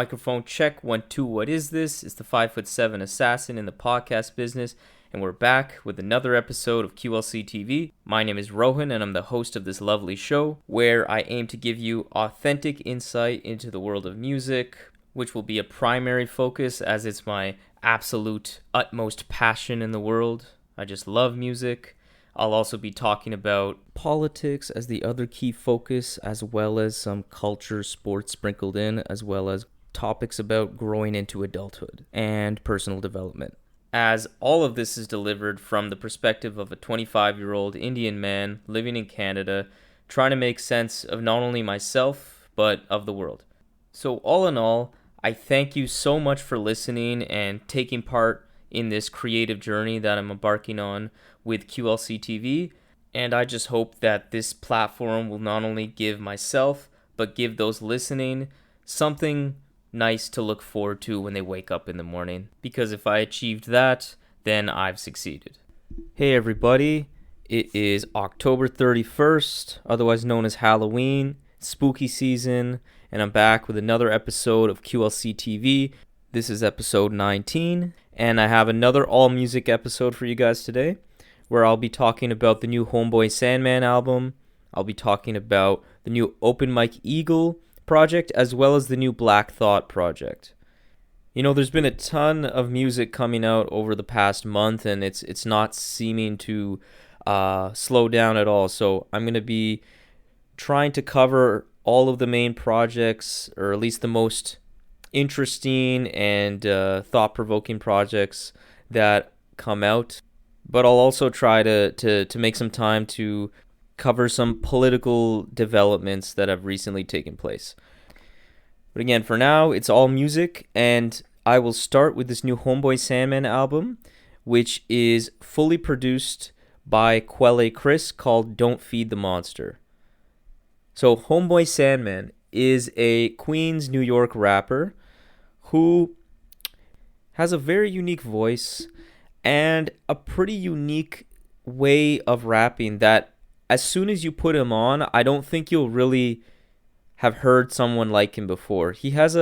Microphone check, 1, 2, what is this? It's the 5'7" assassin in the podcast business, and we're back with another episode of QLC TV. My name is Rohan, and I'm the host of this lovely show, where I aim to give you authentic insight into the world of music, which will be a primary focus as it's my absolute utmost passion in the world. I just love music. I'll also be talking about politics as the other key focus, as well as some culture, sports sprinkled in, as well as topics about growing into adulthood and personal development. As all of this is delivered from the perspective of a 25-year-old Indian man living in Canada, trying to make sense of not only myself, but of the world. So all in all, I thank you so much for listening and taking part in this creative journey that I'm embarking on with QLC TV, and I just hope that this platform will not only give myself, but give those listening something nice to look forward to when they wake up in the morning, because if I achieved that, then I've succeeded. Hey everybody, it is October 31st, otherwise known as Halloween, spooky season, and I'm back with another episode of QLC TV. This is episode 19, and I have another all-music episode for you guys today, where I'll be talking about the new Homeboy Sandman album. I'll be talking about the new Open Mike Eagle project, as well as the new Black Thought project. You know, there's been a ton of music coming out over the past month, and it's not seeming to slow down at all. So I'm going to be trying to cover all of the main projects, or at least the most interesting and thought-provoking projects that come out. But I'll also try to make some time to cover some political developments that have recently taken place. But again, for now, it's all music, and I will start with this new Homeboy Sandman album, which is fully produced by Quelle Chris, called Don't Feed the Monster. So Homeboy Sandman is a Queens, New York rapper who has a very unique voice and a pretty unique way of rapping that as soon as you put him on, I don't think you'll really have heard someone like him before. He has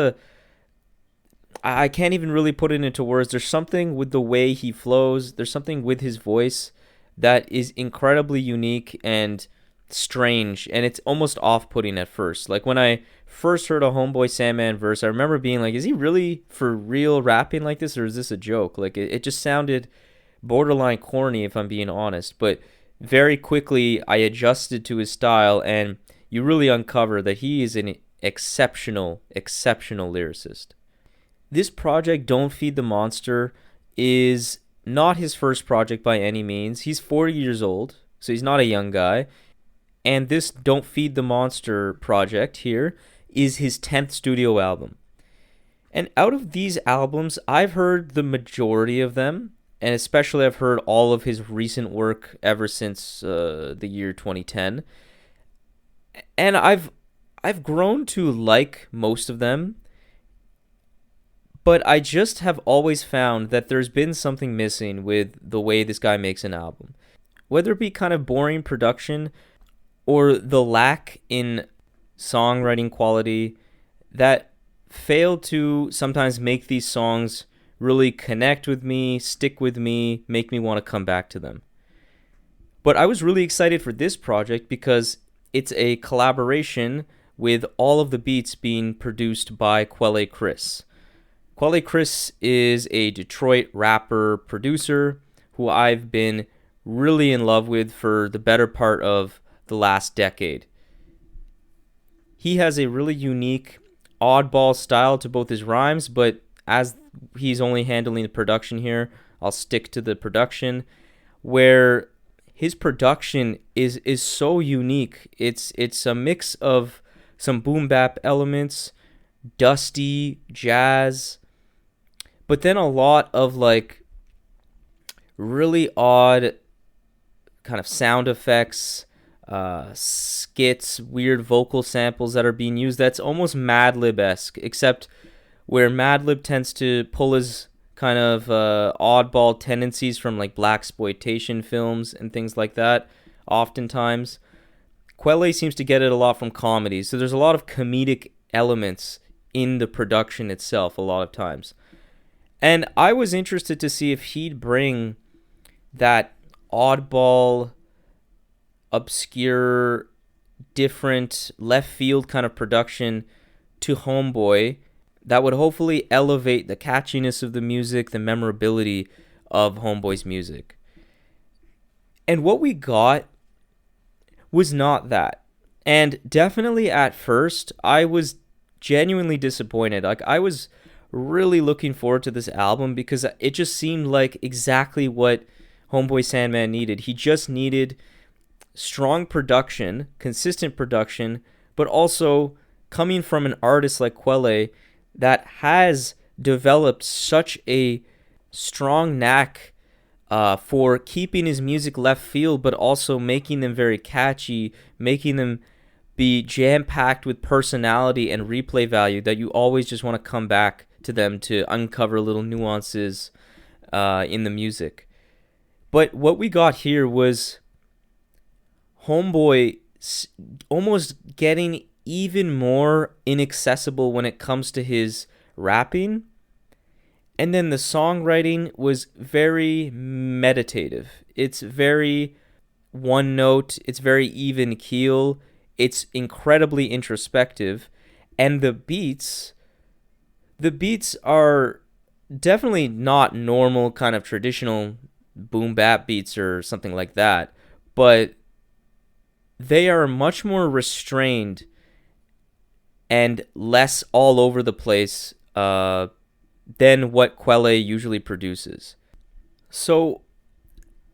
I can't even really put it into words. There's something with the way he flows. There's something with his voice that is incredibly unique and strange, and it's almost off-putting at first. Like when I first heard a Homeboy Sandman verse, I remember being like, is he really for real rapping like this, or is this a joke? Like it just sounded borderline corny, if I'm being honest, but very quickly I adjusted to his style, and you really uncover that he is an exceptional lyricist. This project, Don't Feed the Monster, is not his first project by any means. He's 40 years old, so he's not a young guy. And this Don't Feed the Monster project here is his 10th studio album. And out of these albums, I've heard the majority of them, and especially I've heard all of his recent work ever since the year 2010. And I've grown to like most of them, but I just have always found that there's been something missing with the way this guy makes an album. Whether it be kind of boring production or the lack in songwriting quality that failed to sometimes make these songs really connect with me, stick with me, make me want to come back to them. But I was really excited for this project because it's a collaboration with all of the beats being produced by Quelle Chris. Quelle Chris is a Detroit rapper producer who I've been really in love with for the better part of the last decade. He has a really unique, oddball style to both his rhymes, but as he's only handling the production here, I'll stick to the production, where his production is so unique. It's a mix of some boom bap elements, dusty jazz, but then a lot of like really odd kind of sound effects, skits, weird vocal samples that are being used. That's almost Madlib-esque, except where Madlib tends to pull his kind of oddball tendencies from like blaxploitation films and things like that. Oftentimes, Quelle seems to get it a lot from comedy. So there's a lot of comedic elements in the production itself a lot of times. And I was interested to see if he'd bring that oddball, obscure, different, left field kind of production to Homeboy that would hopefully elevate the catchiness of the music, the memorability of Homeboy's music. And what we got was not that. And definitely at first, I was genuinely disappointed. Like, I was really looking forward to this album because it just seemed like exactly what Homeboy Sandman needed. He just needed strong production, consistent production, but also coming from an artist like Quelle that has developed such a strong knack for keeping his music left field, but also making them very catchy, making them be jam-packed with personality and replay value that you always just want to come back to them to uncover little nuances in the music. But what we got here was Homeboy almost getting even more inaccessible when it comes to his rapping. And then the songwriting was very meditative. It's very one note. It's very even keel. It's incredibly introspective. And the beats are definitely not normal kind of traditional boom bap beats or something like that. But they are much more restrained and less all over the place than what Quelle usually produces. So,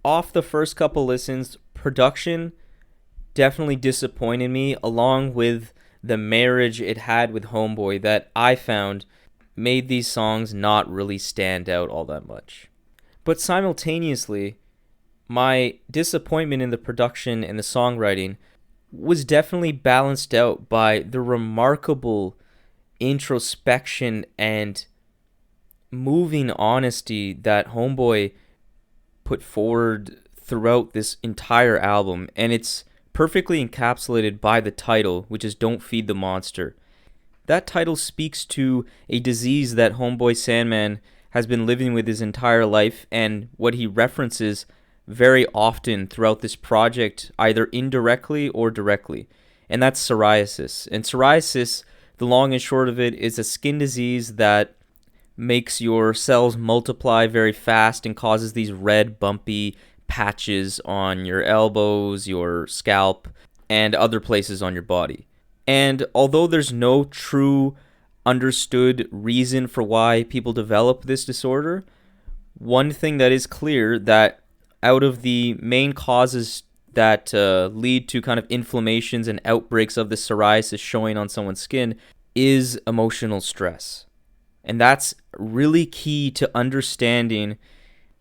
off the first couple listens, production definitely disappointed me, along with the marriage it had with Homeboy that I found made these songs not really stand out all that much. But simultaneously, my disappointment in the production and the songwriting was definitely balanced out by the remarkable introspection and moving honesty that Homeboy put forward throughout this entire album. And it's perfectly encapsulated by the title, which is Don't Feed the Monster. That title speaks to a disease that Homeboy Sandman has been living with his entire life, and what he references very often throughout this project, either indirectly or directly, and that's psoriasis. And psoriasis, the long and short of it, is a skin disease that makes your cells multiply very fast and causes these red, bumpy patches on your elbows, your scalp, and other places on your body. And although there's no true understood reason for why people develop this disorder, one thing that is clear that out of the main causes that lead to kind of inflammations and outbreaks of the psoriasis showing on someone's skin is emotional stress. And that's really key to understanding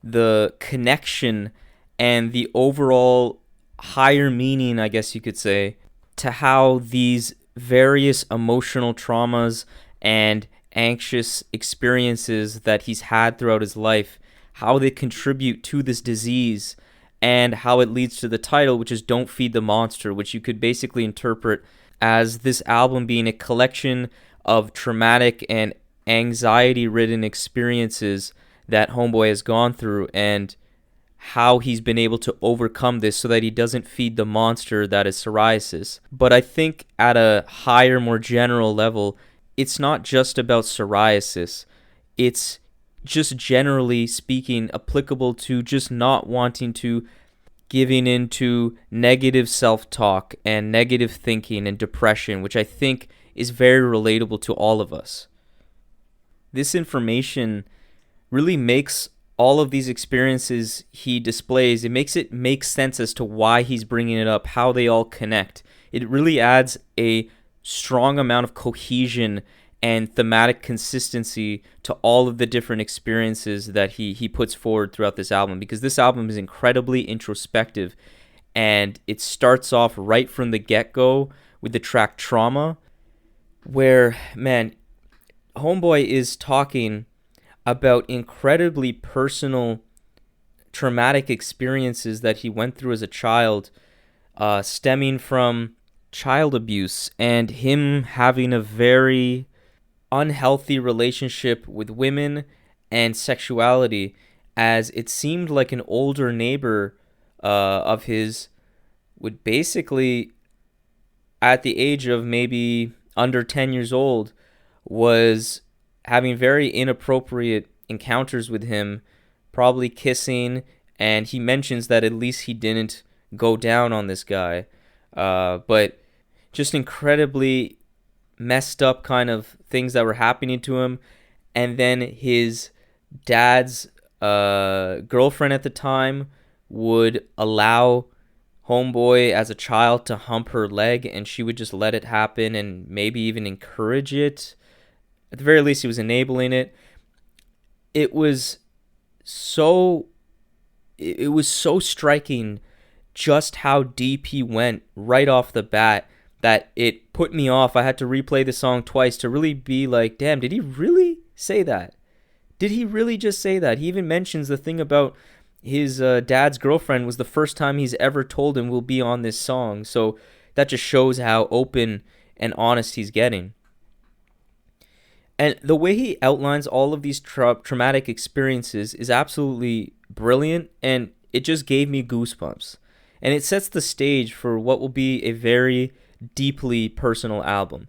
the connection and the overall higher meaning, I guess you could say, to how these various emotional traumas and anxious experiences that he's had throughout his life, how they contribute to this disease, and how it leads to the title, which is Don't Feed the Monster, which you could basically interpret as this album being a collection of traumatic and anxiety-ridden experiences that Homeboy has gone through, and how he's been able to overcome this so that he doesn't feed the monster that is psoriasis. But I think at a higher, more general level, it's not just about psoriasis. It's just generally speaking applicable to just not wanting to giving into negative self-talk and negative thinking and depression, which I think is very relatable to all of us. This information really makes all of these experiences he displays, it makes it make sense as to why he's bringing it up, how they all connect. It really adds a strong amount of cohesion and thematic consistency to all of the different experiences that he puts forward throughout this album, because this album is incredibly introspective, and it starts off right from the get-go with the track Trauma, where, man, Homeboy is talking about incredibly personal traumatic experiences that he went through as a child, stemming from child abuse and him having a very unhealthy relationship with women and sexuality, as it seemed like an older neighbor of his would basically, at the age of maybe under 10 years old, was having very inappropriate encounters with him, probably kissing, and he mentions that at least he didn't go down on this guy. But just incredibly messed up kind of things that were happening to him. And then his dad's girlfriend at the time would allow Homeboy as a child to hump her leg, and she would just let it happen and maybe even encourage it. At the very least, he was enabling it. It was so striking just how deep he went right off the bat that it put me off. I had to replay the song twice to really be like, damn, did he really say that? Did he really just say that? He even mentions the thing about his dad's girlfriend was the first time he's ever told him we'll be on this song. So that just shows how open and honest he's getting. And the way he outlines all of these traumatic experiences is absolutely brilliant, and it just gave me goosebumps. And it sets the stage for what will be a very deeply personal album.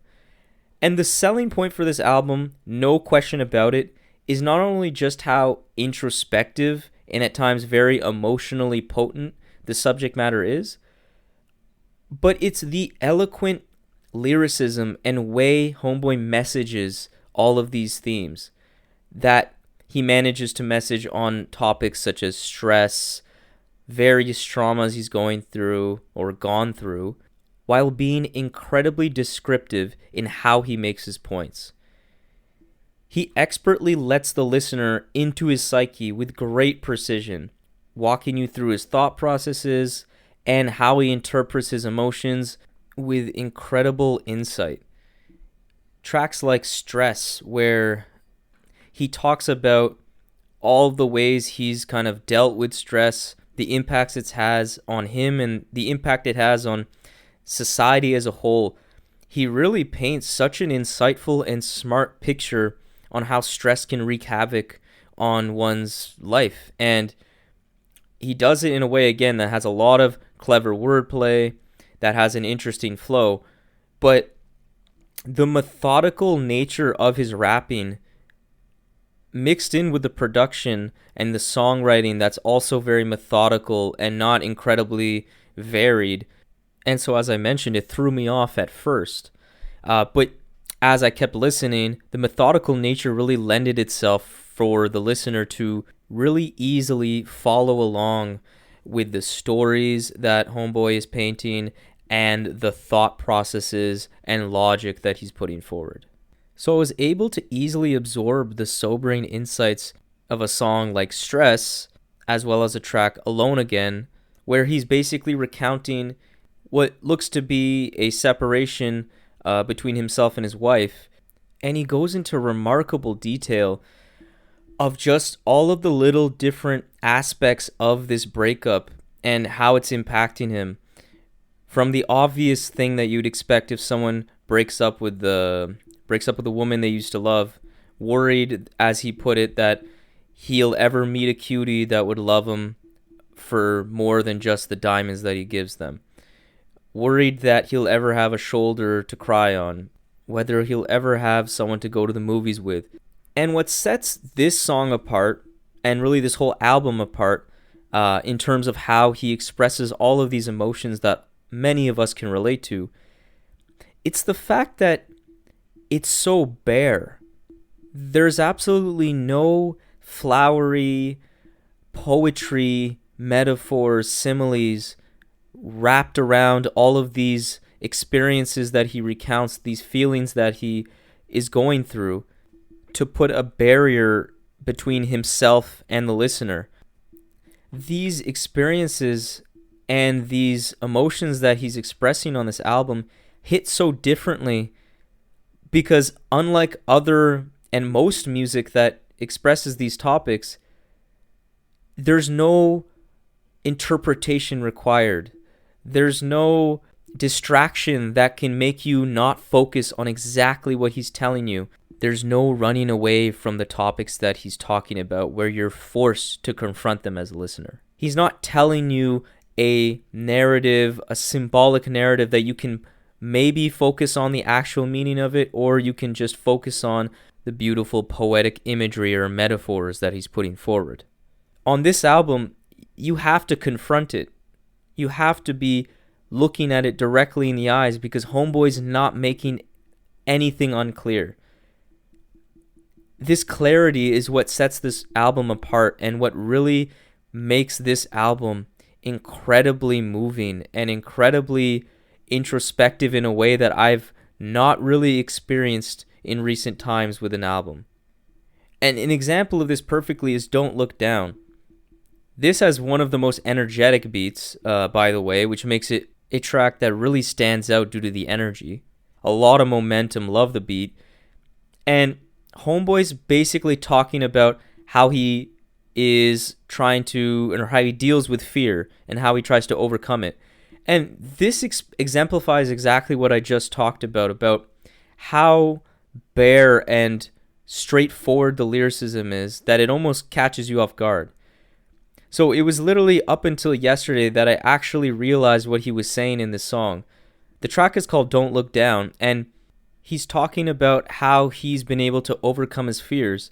And the selling point for this album, no question about it, is not only just how introspective and at times very emotionally potent the subject matter is, but it's the eloquent lyricism and way Homeboy messages all of these themes that he manages to message on topics such as stress, various traumas he's going through or gone through, while being incredibly descriptive in how he makes his points. He expertly lets the listener into his psyche with great precision, walking you through his thought processes and how he interprets his emotions with incredible insight. Tracks like Stress, where he talks about all of the ways he's kind of dealt with stress, the impacts it has on him and the impact it has on society as a whole. He really paints such an insightful and smart picture on how stress can wreak havoc on one's life. And he does it in a way, again, that has a lot of clever wordplay, that has an interesting flow. But the methodical nature of his rapping, mixed in with the production and the songwriting that's also very methodical and not incredibly varied. And so, as I mentioned, it threw me off at first. But as I kept listening, the methodical nature really lended itself for the listener to really easily follow along with the stories that Homeboy is painting and the thought processes and logic that he's putting forward. So I was able to easily absorb the sobering insights of a song like Stress, as well as a track Alone Again, where he's basically recounting what looks to be a separation between himself and his wife. And he goes into remarkable detail of just all of the little different aspects of this breakup and how it's impacting him. From the obvious thing that you'd expect if someone breaks up with a woman they used to love, worried, as he put it, that he'll ever meet a cutie that would love him for more than just the diamonds that he gives them. Worried that he'll ever have a shoulder to cry on, whether he'll ever have someone to go to the movies with. And what sets this song apart, and really this whole album apart, in terms of how he expresses all of these emotions that many of us can relate to, it's the fact that it's so bare. There's absolutely no flowery poetry, metaphors, similes wrapped around all of these experiences that he recounts, these feelings that he is going through, to put a barrier between himself and the listener. These experiences and these emotions that he's expressing on this album hit so differently because, unlike other and most music that expresses these topics, there's no interpretation required. There's no distraction that can make you not focus on exactly what he's telling you. there's no running away from the topics that he's talking about where you're forced to confront them as a listener. He's not telling you a narrative, a symbolic narrative that you can maybe focus on the actual meaning of it, or you can just focus on the beautiful poetic imagery or metaphors that he's putting forward. On this album, you have to confront it. You have to be looking at it directly in the eyes, because Homeboy's not making anything unclear. This clarity is what sets this album apart and what really makes this album incredibly moving and incredibly introspective in a way that I've not really experienced in recent times with an album. And an example of this perfectly is Don't Look Down. This has one of the most energetic beats, by the way, which makes it a track that really stands out due to the energy. A lot of momentum, love the beat. And Homeboy's basically talking about how he is trying to, or how he deals with fear and how he tries to overcome it. And this exemplifies exactly what I just talked about how bare and straightforward the lyricism is, that it almost catches you off guard. So it was literally up until yesterday that I actually realized what he was saying in this song. The track is called Don't Look Down, and he's talking about how he's been able to overcome his fears.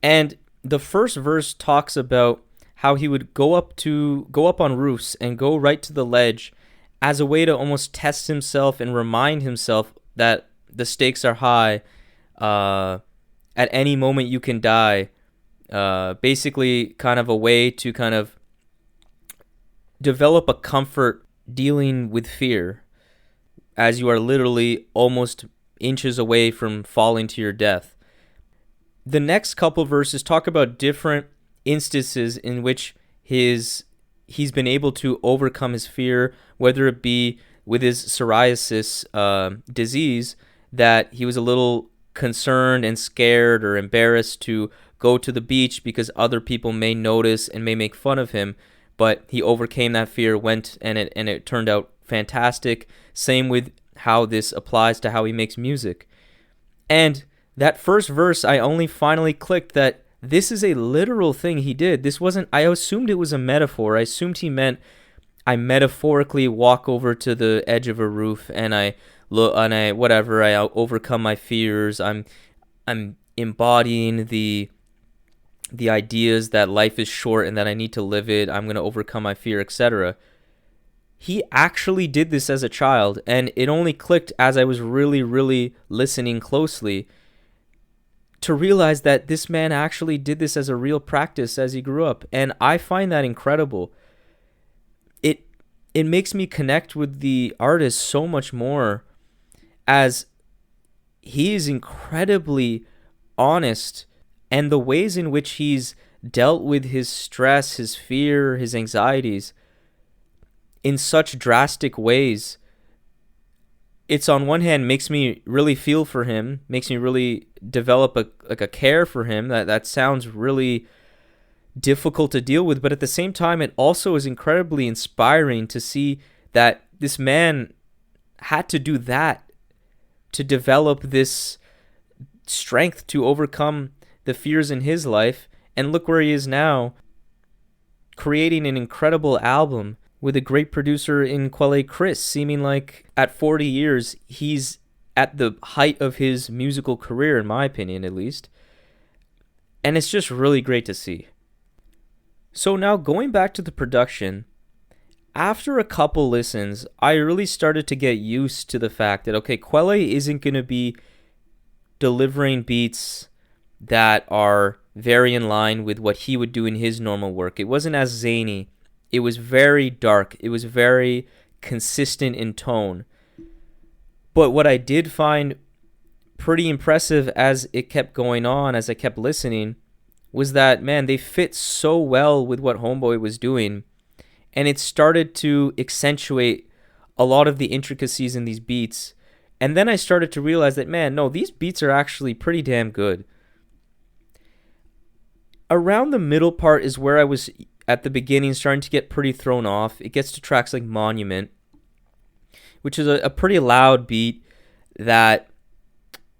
And the first verse talks about how he would go up on roofs and go right to the ledge as a way to almost test himself and remind himself that the stakes are high. At any moment you can die. Basically kind of a way to kind of develop a comfort dealing with fear as you are literally almost inches away from falling to your death. The next couple verses talk about different instances in which he's been able to overcome his fear, whether it be with his psoriasis disease, that he was a little concerned and scared or embarrassed to go to the beach because other people may notice and may make fun of him, but he overcame that fear, went, and it turned out fantastic. Same with how this applies to how he makes music. And that first verse, I only finally clicked that this is a literal thing he did. This wasn't, I assumed it was a metaphor. I assumed he meant I metaphorically walk over to the edge of a roof and I overcome my fears. I'm embodying the ideas that life is short and that I need to live it. I'm going to overcome my fear, etc. He actually did this as a child, and it only clicked as I was really, really listening closely to realize that this man actually did this as a real practice as he grew up. And I find that incredible. It makes me connect with the artist so much more, as he is incredibly honest, and the ways in which he's dealt with his stress, his fear, his anxieties in such drastic ways. It's on one hand makes me really feel for him, makes me really develop a care for him. That sounds really difficult to deal with, but at the same time, it also is incredibly inspiring to see that this man had to do that to develop this strength to overcome the fears in his life. And look where he is now, creating an incredible album with a great producer in Quelle Chris, seeming like at 40 years, he's at the height of his musical career, in my opinion, at least. And it's just really great to see. So now going back to the production, after a couple listens, I really started to get used to the fact that, okay, Quelle isn't going to be delivering beats that are very in line with what he would do in his normal work. It wasn't as zany. It was very dark. It was very consistent in tone. But what I did find pretty impressive as it kept going on, as I kept listening, was that, man, they fit so well with what Homeboy was doing. And it started to accentuate a lot of the intricacies in these beats. And then I started to realize that, man, no, these beats are actually pretty damn good. Around the middle part is where I was at the beginning starting to get pretty thrown off. It gets to tracks like Monument, which is a pretty loud beat that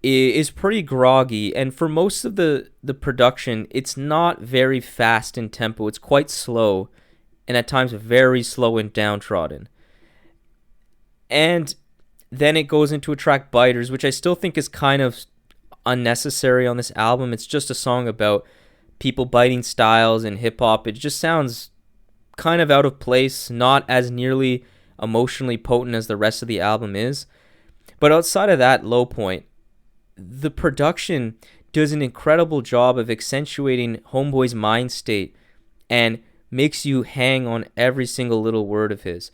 is pretty groggy, and for most of the production, it's not very fast in tempo. It's quite slow, and at times very slow and downtrodden. And then it goes into a track, Biters, which I still think is kind of unnecessary on this album. It's just a song about people biting styles and hip-hop. It just sounds kind of out of place, not as nearly emotionally potent as the rest of the album is. But outside of that low point, the production does an incredible job of accentuating Homeboy's mind state and makes you hang on every single little word of his.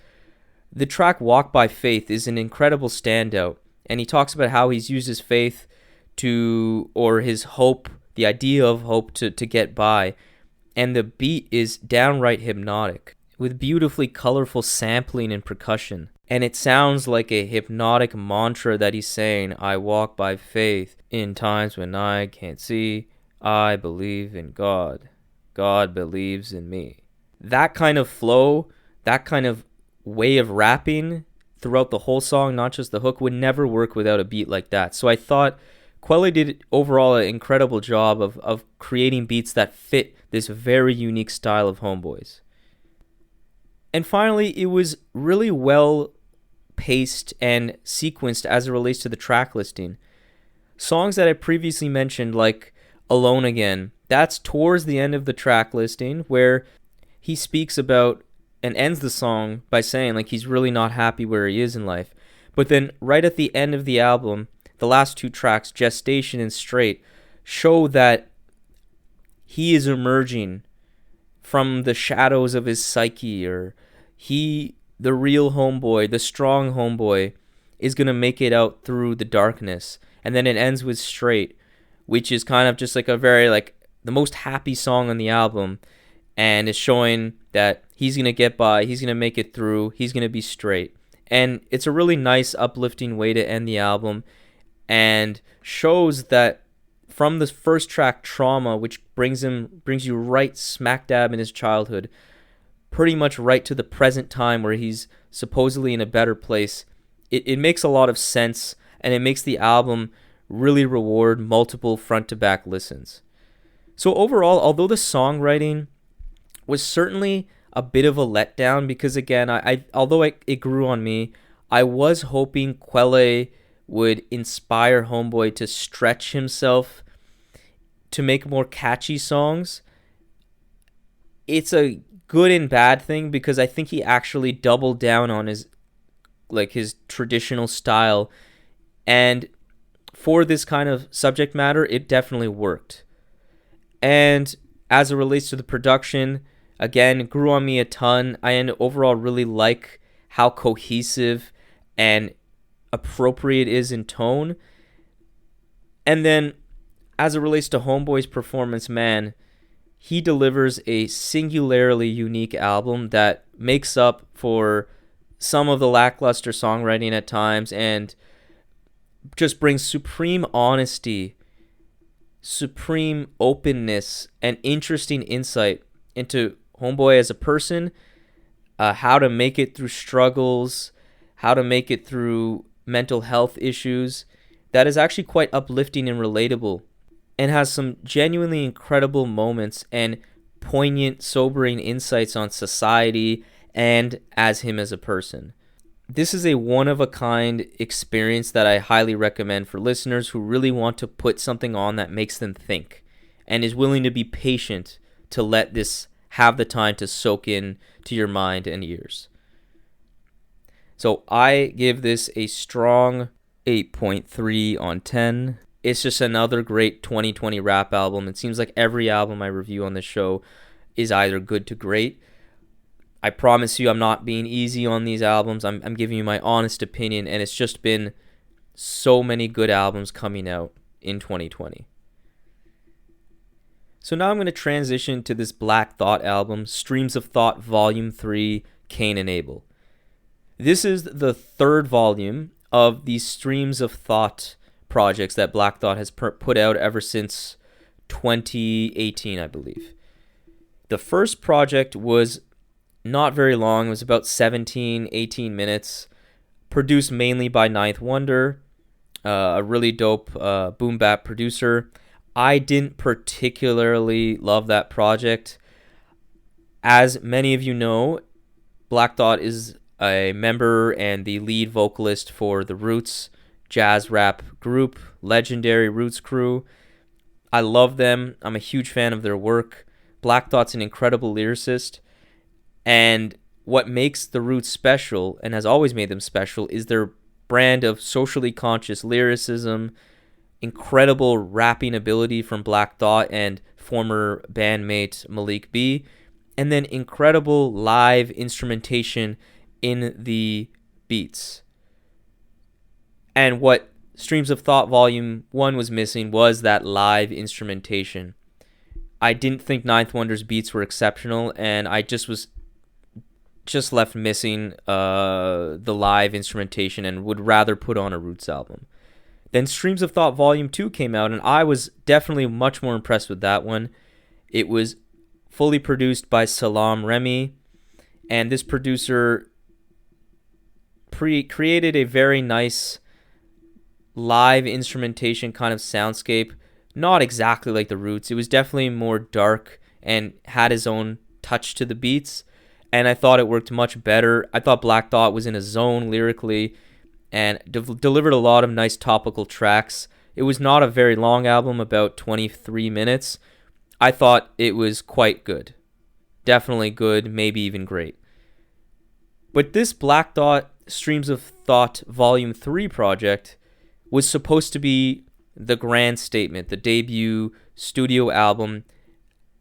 The track Walk by Faith is an incredible standout, and he talks about how he's used his faith or his hope, the idea of hope to get by, and the beat is downright hypnotic, with beautifully colorful sampling and percussion. And it sounds like a hypnotic mantra that he's saying, I walk by faith in times when I can't see. I believe in God. God believes in me. That kind of flow, that kind of way of rapping throughout the whole song, not just the hook, would never work without a beat like that. So I thought Quelle did overall an incredible job of creating beats that fit this very unique style of Homeboy's. And finally, it was really well paced and sequenced as it relates to the track listing. Songs that I previously mentioned, like Alone Again, that's towards the end of the track listing, where he speaks about and ends the song by saying like he's really not happy where he is in life. But then right at the end of the album, the last two tracks, Gestation and Straight, show that he is emerging from the shadows of his psyche, or the real homeboy, the strong homeboy, is going to make it out through the darkness. And then it ends with Straight, which is kind of just like a very, like, the most happy song on the album, and is showing that he's going to get by, he's going to make it through, he's going to be straight. And it's a really nice, uplifting way to end the album, and shows that from the first track, Trauma, which brings you right smack dab in his childhood, pretty much right to the present time where he's supposedly in a better place, it makes a lot of sense, and it makes the album really reward multiple front-to-back listens. So overall, although the songwriting was certainly a bit of a letdown, because again, although it grew on me, I was hoping Quelle would inspire Homeboy to stretch himself to make more catchy songs. It's a good and bad thing, because I think he actually doubled down on his traditional style, and for this kind of subject matter, it definitely worked. And as it relates to the production, again, it grew on me a ton. I overall really like how cohesive and appropriate it is in tone. And then, as it relates to Homeboy's performance, man, he delivers a singularly unique album that makes up for some of the lackluster songwriting at times, and just brings supreme honesty, supreme openness, and interesting insight into Homeboy as a person, how to make it through struggles, how to make it through mental health issues. That is actually quite uplifting and relatable, and has some genuinely incredible moments and poignant, sobering insights on society and as him as a person. This is a one-of-a-kind experience that I highly recommend for listeners who really want to put something on that makes them think, and is willing to be patient to let this have the time to soak in to your mind and ears. So I give this a strong 8.3 on 10. It's just another great 2020 rap album. It seems like every album I review on this show is either good to great. I promise you I'm not being easy on these albums. I'm giving you my honest opinion, and it's just been so many good albums coming out in 2020. So now I'm going to transition to this Black Thought album, Streams of Thought Volume 3, Cain and Abel. This is the third volume of these Streams of Thought projects that Black Thought has put out ever since 2018, I believe. The first project was not very long. It was about 17, 18 minutes, produced mainly by Ninth Wonder. a really dope boom bap producer. I didn't particularly love that project. As many of you know, Black Thought is a member and the lead vocalist for the Roots jazz rap group, legendary Roots crew. I love them. I'm a huge fan of their work. Black Thought's an incredible lyricist. And what makes the Roots special, and has always made them special, is their brand of socially conscious lyricism, incredible rapping ability from Black Thought and former bandmate Malik B, and then incredible live instrumentation in the beats. And what Streams of Thought Volume 1 was missing was that live instrumentation. I didn't think Ninth Wonder's beats were exceptional, and I was left missing the live instrumentation and would rather put on a Roots album. Then Streams of Thought Volume 2 came out, and I was definitely much more impressed with that one. It was fully produced by Salam Remy, and this producer created a very nice live instrumentation kind of soundscape. Not exactly like the Roots. It was definitely more dark and had his own touch to the beats, and I thought it worked much better. I thought Black Thought was in a zone lyrically and delivered a lot of nice topical tracks. It was not a very long album, about 23 minutes. I thought it was quite good. Definitely good, maybe even great. But this Black Thought Streams of Thought Volume 3 project was supposed to be the grand statement, the debut studio album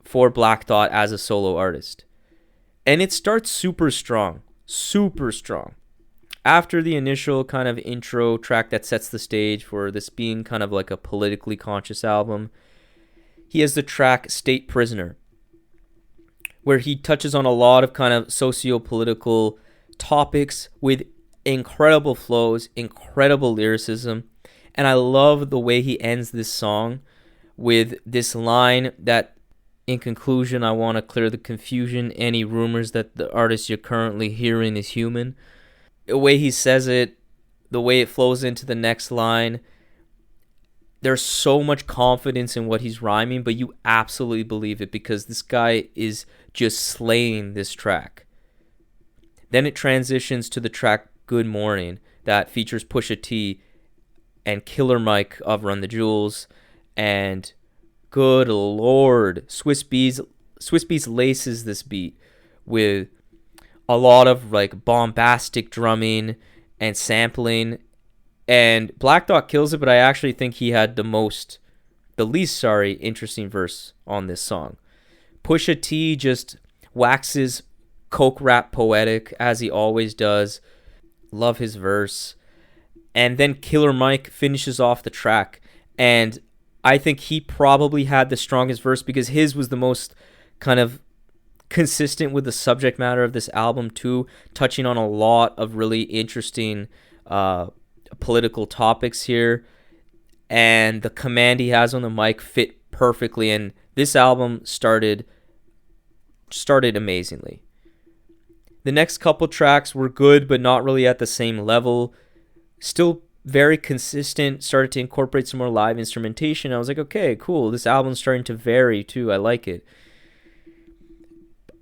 for Black Thought as a solo artist. And it starts super strong. After the initial kind of intro track that sets the stage for this being kind of like a politically conscious album, he has the track State Prisoner, where he touches on a lot of kind of socio-political topics with incredible flows, incredible lyricism. And I love the way he ends this song with this line that, in conclusion, I want to clear the confusion. Any rumors that the artist you're currently hearing is human. The way he says it, the way it flows into the next line, there's so much confidence in what he's rhyming, but you absolutely believe it because this guy is just slaying this track. Then it transitions to the track Good Morning that features Pusha T and Killer Mike of Run the Jewels, and good lord, Swiss Beats laces this beat with a lot of like bombastic drumming and sampling, and Black Thought kills it, but I actually think he had the least interesting verse on this song. Pusha T just waxes coke rap poetic as he always does. Love his verse. And then Killer Mike finishes off the track, and I think he probably had the strongest verse because his was the most kind of consistent with the subject matter of this album too, touching on a lot of really interesting political topics here, and the command he has on the mic fit perfectly, and this album started amazingly. The next couple tracks were good, but not really at the same level. Still very consistent, started to incorporate some more live instrumentation. I was like, okay, cool. This album's starting to vary too. I like it.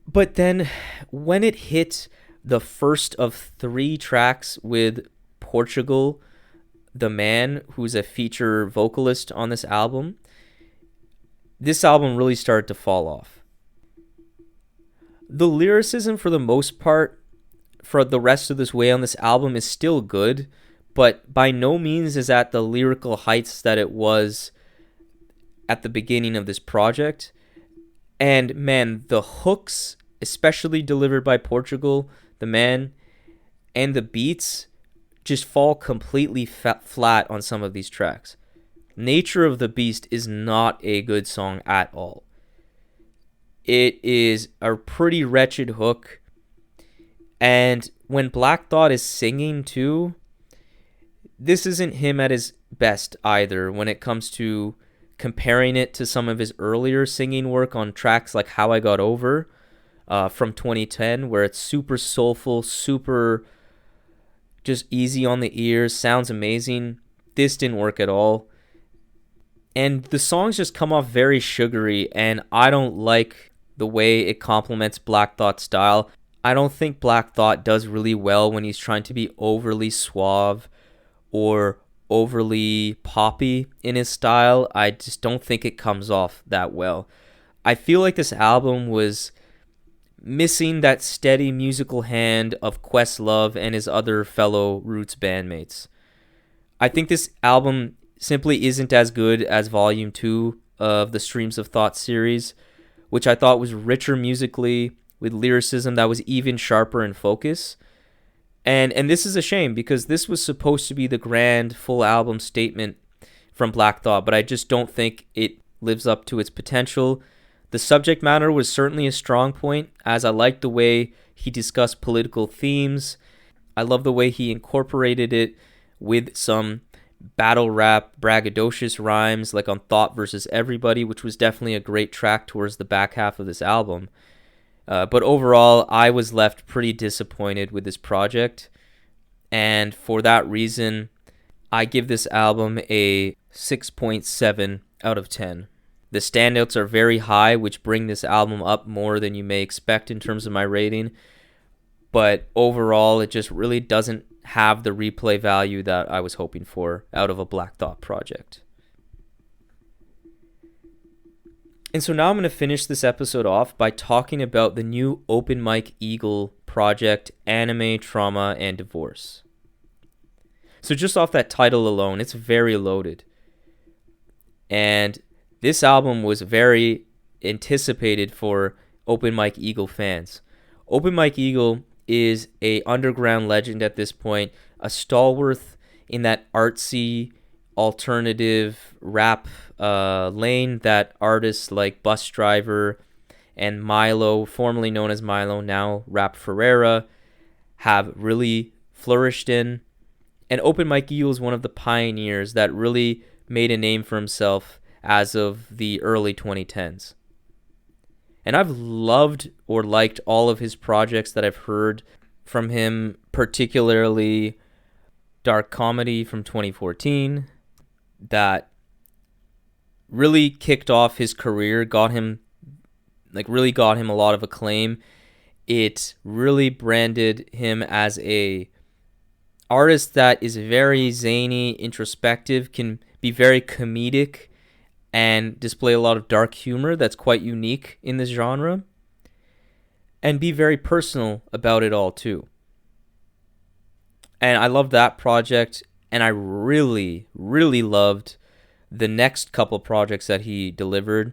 But then when it hit the first of 3 tracks with Portugal, the man who's a feature vocalist on this album really started to fall off. The lyricism, for the most part, for the rest of this way on this album is still good, but by no means is at the lyrical heights that it was at the beginning of this project. And man, the hooks, especially delivered by Portugal, the man, and the beats just fall completely flat on some of these tracks. Nature of the Beast is not a good song at all. It is a pretty wretched hook. And when Black Thought is singing too, this isn't him at his best either when it comes to comparing it to some of his earlier singing work on tracks like How I Got Over from 2010, where it's super soulful, super just easy on the ears, sounds amazing. this didn't work at all. And the songs just come off very sugary, and I don't like the way it complements Black Thought's style. I don't think Black Thought does really well when he's trying to be overly suave or overly poppy in his style. I just don't think it comes off that well. I feel like this album was missing that steady musical hand of Questlove and his other fellow Roots bandmates. I think this album simply isn't as good as Volume 2 of the Streams of Thought series, which I thought was richer musically, with lyricism that was even sharper in focus. And this is a shame, because this was supposed to be the grand full album statement from Black Thought, but I just don't think it lives up to its potential. The subject matter was certainly a strong point, as I liked the way he discussed political themes. I love the way he incorporated it with some battle rap, braggadocious rhymes, like on Thought versus Everybody, which was definitely a great track towards the back half of this album. But overall, I was left pretty disappointed with this project, and for that reason, I give this album a 6.7 out of 10. The standouts are very high, which bring this album up more than you may expect in terms of my rating, but overall, it just really doesn't have the replay value that I was hoping for out of a Black Thought project. And so now I'm going to finish this episode off by talking about the new Open Mike Eagle project, Anime, Trauma, and Divorce. So just off that title alone, it's very loaded. And this album was very anticipated for Open Mike Eagle fans. Open Mike Eagle is a underground legend at this point, a stalwart in that artsy alternative rap lane that artists like Bus Driver and Milo, formerly known as Milo, now Rap Ferreira, have really flourished in. And Open Mike Eagle is one of the pioneers that really made a name for himself as of the early 2010s. And I've loved or liked all of his projects that I've heard from him, particularly Dark Comedy from 2014, that really kicked off his career, got him a lot of acclaim. It really branded him as a artist that is very zany, introspective, can be very comedic, and display a lot of dark humor that's quite unique in this genre, and be very personal about it all too. And I loved that project, and I really, really loved the next couple projects that he delivered.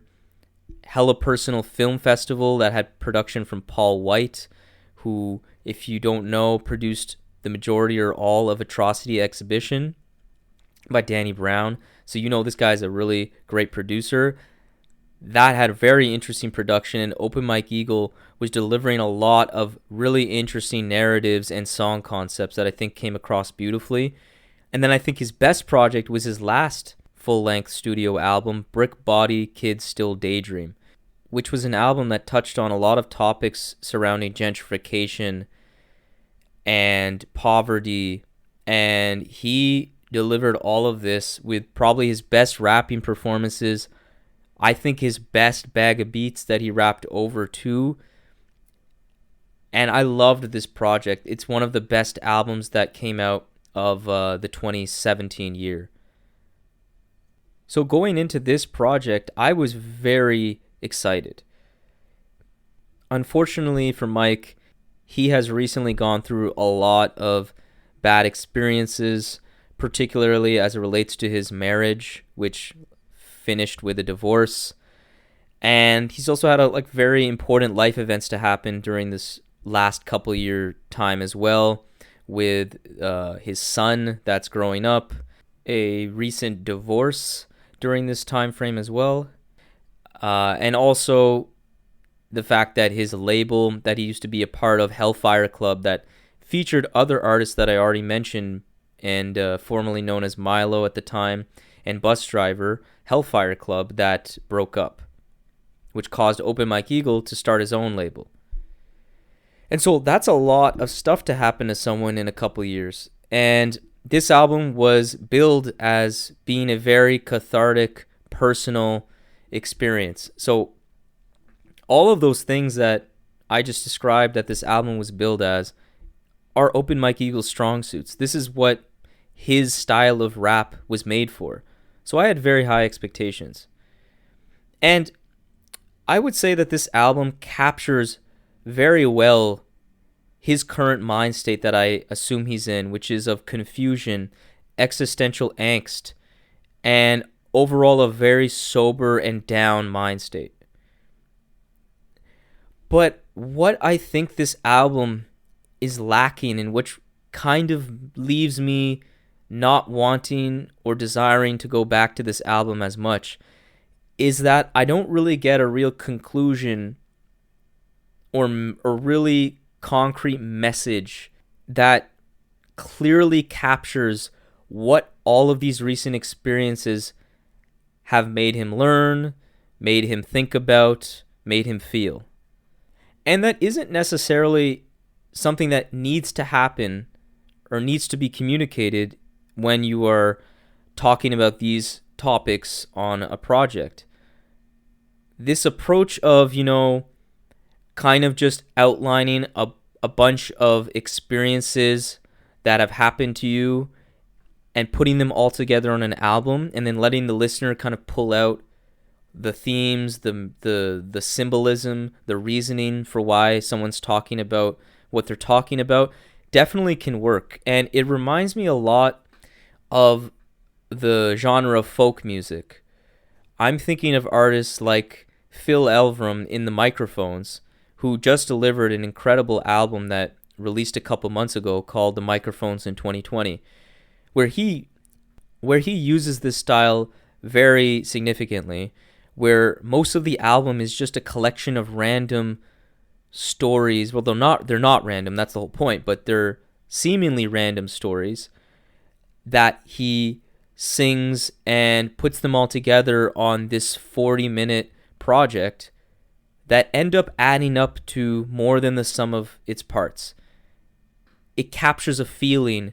Hella Personal Film Festival that had production from Paul White, who, if you don't know, produced the majority or all of Atrocity Exhibition by Danny Brown. So you know this guy's a really great producer. That had a very interesting production, and Open Mike Eagle was delivering a lot of really interesting narratives and song concepts that I think came across beautifully. And then I think his best project was his last full-length studio album, Brick Body Kids Still Daydream, which was an album that touched on a lot of topics surrounding gentrification and poverty, and he delivered all of this with probably his best rapping performances. I think his best bag of beats that he rapped over too. And I loved this project. It's one of the best albums that came out of the 2017 year. So going into this project, I was very excited. Unfortunately for Mike, he has recently gone through a lot of bad experiences, particularly as it relates to his marriage, which finished with a divorce. And he's also had very important life events to happen during this last couple year time as well, with his son that's growing up, a recent divorce during this time frame as well, and also the fact that his label that he used to be a part of, Hellfire Club, that featured other artists that I already mentioned, and formerly known as Milo at the time, and Bus Driver, Hellfire Club, that broke up, which caused Open Mike Eagle to start his own label. And so that's a lot of stuff to happen to someone in a couple years. And this album was billed as being a very cathartic, personal experience. So all of those things that I just described that this album was billed as are Open Mike Eagle's strong suits. This is what his style of rap was made for. So I had very high expectations. And I would say that this album captures very well his current mind state that I assume he's in, which is of confusion, existential angst, and overall a very sober and down mind state. But what I think this album is lacking, and which kind of leaves me not wanting or desiring to go back to this album as much, is that I don't really get a real conclusion or really concrete message that clearly captures what all of these recent experiences have made him learn, made him think about, made him feel. And that isn't necessarily something that needs to happen or needs to be communicated when you are talking about these topics on a project. This approach of, kind of just outlining a bunch of experiences that have happened to you and putting them all together on an album, and then letting the listener kind of pull out the themes, the symbolism, the reasoning for why someone's talking about what they're talking about, definitely can work. And it reminds me a lot of the genre of folk music. I'm thinking of artists like Phil Elverum in the Microphones, who just delivered an incredible album that released a couple months ago called The Microphones in 2020, where he uses this style very significantly, where most of the album is just a collection of random stories. Well, they're not random, that's the whole point, but they're seemingly random stories that he sings and puts them all together on this 40-minute project that end up adding up to more than the sum of its parts. It captures a feeling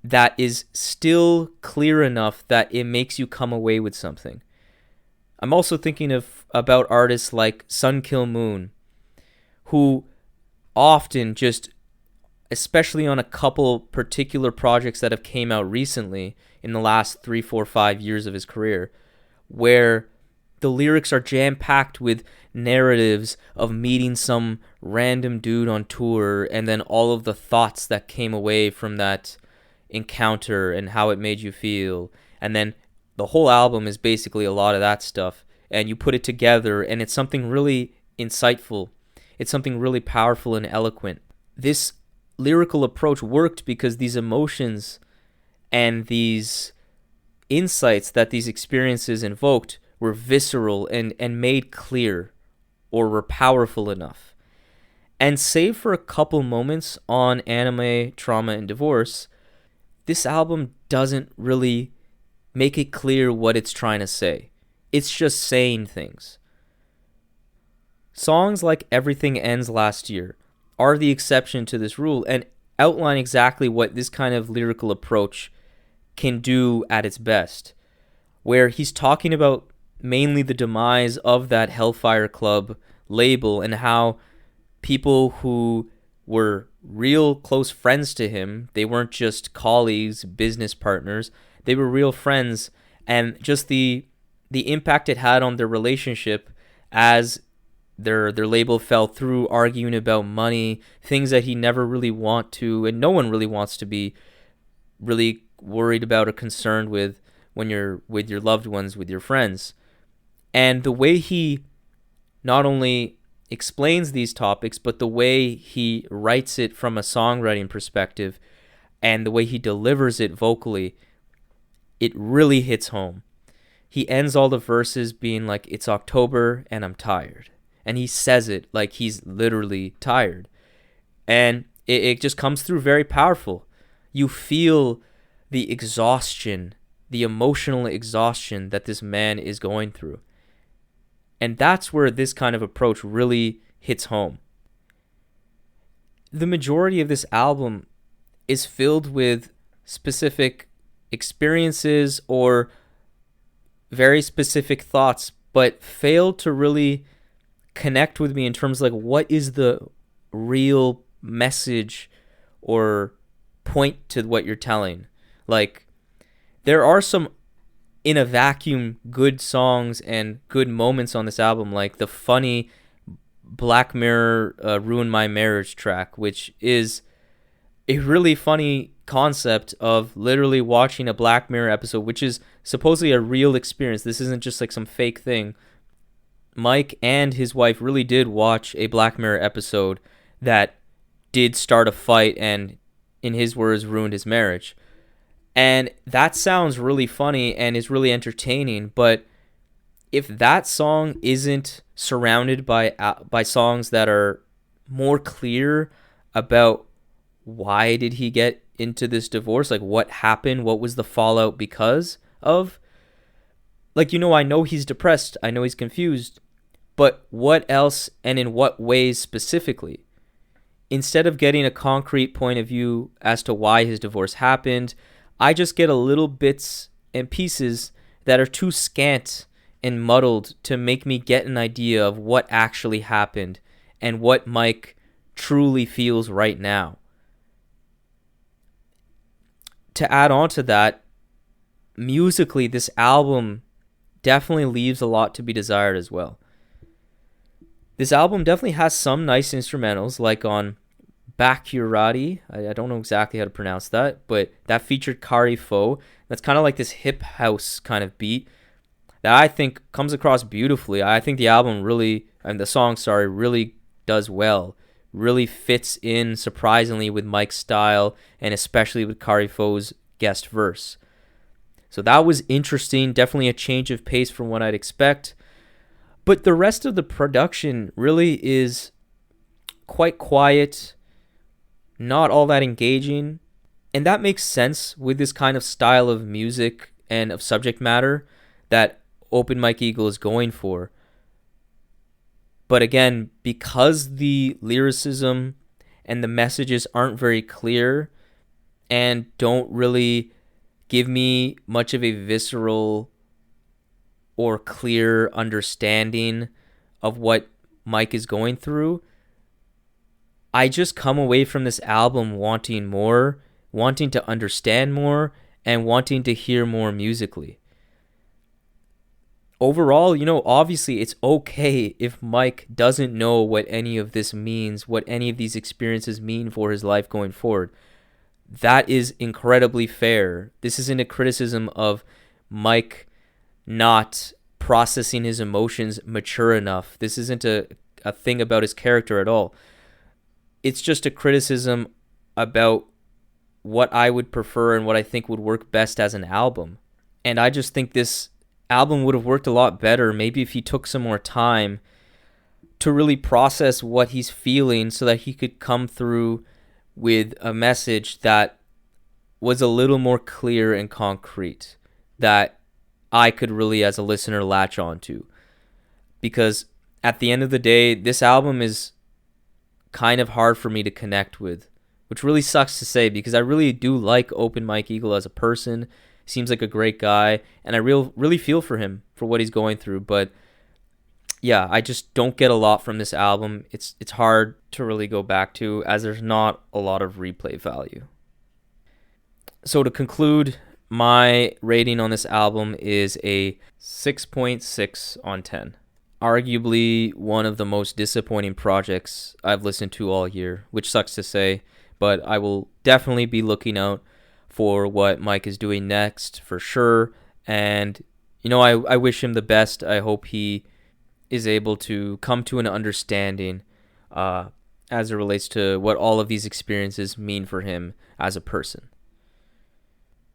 that is still clear enough that it makes you come away with something. I'm also thinking about artists like Sun Kill Moon, who often just, especially on a couple particular projects that have came out recently in the last 3, 4, 5 years of his career, where the lyrics are jam-packed with narratives of meeting some random dude on tour, and then all of the thoughts that came away from that encounter and how it made you feel. And then the whole album is basically a lot of that stuff, and you put it together and it's something really insightful. It's something really powerful and eloquent. This lyrical approach worked because these emotions and these insights that these experiences invoked were visceral and made clear, or were powerful enough. And save for a couple moments on Anime, Trauma, and Divorce, this album doesn't really make it clear what it's trying to say. It's just saying things. Songs like Everything Ends Last Year are the exception to this rule and outline exactly what this kind of lyrical approach can do at its best, where he's talking about mainly the demise of that Hellfire Club label and how people who were real close friends to him, they weren't just colleagues, business partners, they were real friends, and just the impact it had on their relationship as their label fell through, arguing about money, things that he never really want to, and no one really wants to be really worried about or concerned with when you're with your loved ones, with your friends. And the way he not only explains these topics, but the way he writes it from a songwriting perspective and the way he delivers it vocally, it really hits home. He ends all the verses being like, "It's October and I'm tired." And he says it like he's literally tired. And it just comes through very powerful. You feel the exhaustion, the emotional exhaustion that this man is going through. And that's where this kind of approach really hits home. The majority of this album is filled with specific experiences or very specific thoughts, but failed to really connect with me in terms of like what is the real message or point to what you're telling. Like, there are some in a vacuum good songs and good moments on this album, like the funny Black Mirror Ruin My Marriage track, which is a really funny concept of literally watching a Black Mirror episode, which is supposedly a real experience. This isn't just like some fake thing. Mike and his wife really did watch a Black Mirror episode that did start a fight and, in his words, ruined his marriage. And that sounds really funny and is really entertaining, but if that song isn't surrounded by songs that are more clear about why did he get into this divorce, like what happened, what was the fallout because of, like, I know he's depressed, I know he's confused, but what else and in what ways specifically? Instead of getting a concrete point of view as to why his divorce happened, I just get a little bits and pieces that are too scant and muddled to make me get an idea of what actually happened and what Mike truly feels right now. To add on to that, musically, this album definitely leaves a lot to be desired as well. This album definitely has some nice instrumentals, like on Bacurati. I don't know exactly how to pronounce that, but that featured Kari Fo. That's kind of like this hip house kind of beat that I think comes across beautifully. I think the album the song really does well. Really fits in surprisingly with Mike's style and especially with Kari Fo's guest verse. So that was interesting. Definitely a change of pace from what I'd expect. But the rest of the production really is quite quiet, not all that engaging. And that makes sense with this kind of style of music and of subject matter that Open Mike Eagle is going for. But again, because the lyricism and the messages aren't very clear and don't really give me much of a visceral or clear understanding of what Mike is going through, I just come away from this album wanting more, wanting to understand more, and wanting to hear more musically. Overall, obviously it's okay if Mike doesn't know what any of this means, what any of these experiences mean for his life going forward. That is incredibly fair. This isn't a criticism of Mike not processing his emotions mature enough. This isn't a thing about his character at all. It's just a criticism about what I would prefer and what I think would work best as an album. And I just think this album would have worked a lot better maybe if he took some more time to really process what he's feeling so that he could come through with a message that was a little more clear and concrete that I could really, as a listener, latch onto. Because at the end of the day, this album is kind of hard for me to connect with, which really sucks to say because I really do like Open Mike Eagle as a person. Seems like a great guy, and I really feel for him for what he's going through. But yeah, I just don't get a lot from this album. It's hard to really go back to as there's not a lot of replay value. So to conclude, my rating on this album is a 6.6 on 10. Arguably one of the most disappointing projects I've listened to all year, which sucks to say, but I will definitely be looking out for what Mike is doing next for sure. And, I wish him the best. I hope he is able to come to an understanding as it relates to what all of these experiences mean for him as a person.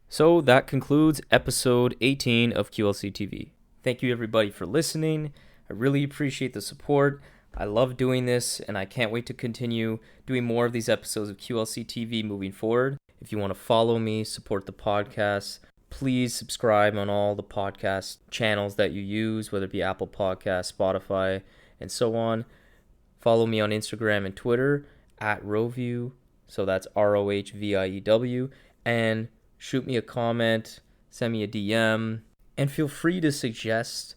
So that concludes episode 18 of QLC TV. Thank you everybody for listening. I really appreciate the support. I love doing this, and I can't wait to continue doing more of these episodes of QLC TV moving forward. If you want to follow me, support the podcast, please subscribe on all the podcast channels that you use, whether it be Apple Podcasts, Spotify, and so on. Follow me on Instagram and Twitter at Rohview, so that's ROHVIEW, and shoot me a comment, send me a DM, and feel free to suggest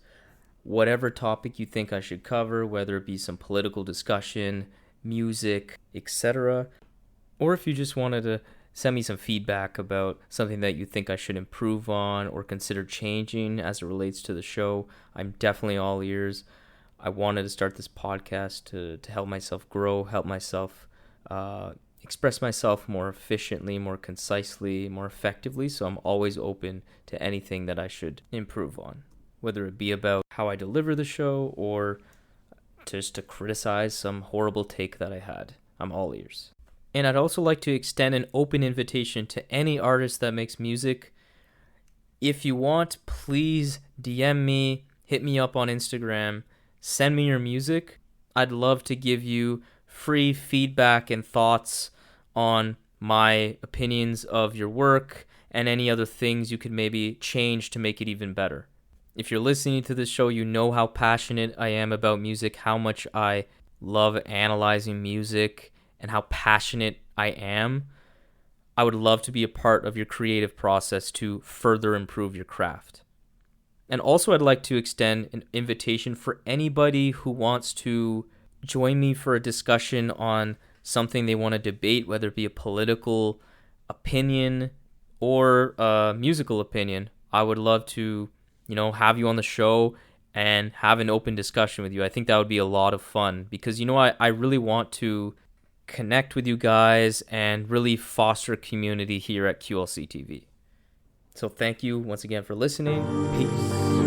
whatever topic you think I should cover, whether it be some political discussion, music, etc. Or if you just wanted to send me some feedback about something that you think I should improve on or consider changing as it relates to the show, I'm definitely all ears. I wanted to start this podcast to help myself grow, help myself express myself more efficiently, more concisely, more effectively. So I'm always open to anything that I should improve on, whether it be about how I deliver the show or just to criticize some horrible take that I had. I'm all ears. And I'd also like to extend an open invitation to any artist that makes music. If you want, please DM me, hit me up on Instagram, send me your music. I'd love to give you free feedback and thoughts on my opinions of your work and any other things you could maybe change to make it even better. If you're listening to this show, you know how passionate I am about music, how much I love analyzing music, and how passionate I am. I would love to be a part of your creative process to further improve your craft. And also I'd like to extend an invitation for anybody who wants to join me for a discussion on something they want to debate, whether it be a political opinion or a musical opinion. I would love to, have you on the show and have an open discussion with you. I think that would be a lot of fun because, I really want to connect with you guys and really foster community here at QLC TV. So thank you once again for listening. Peace.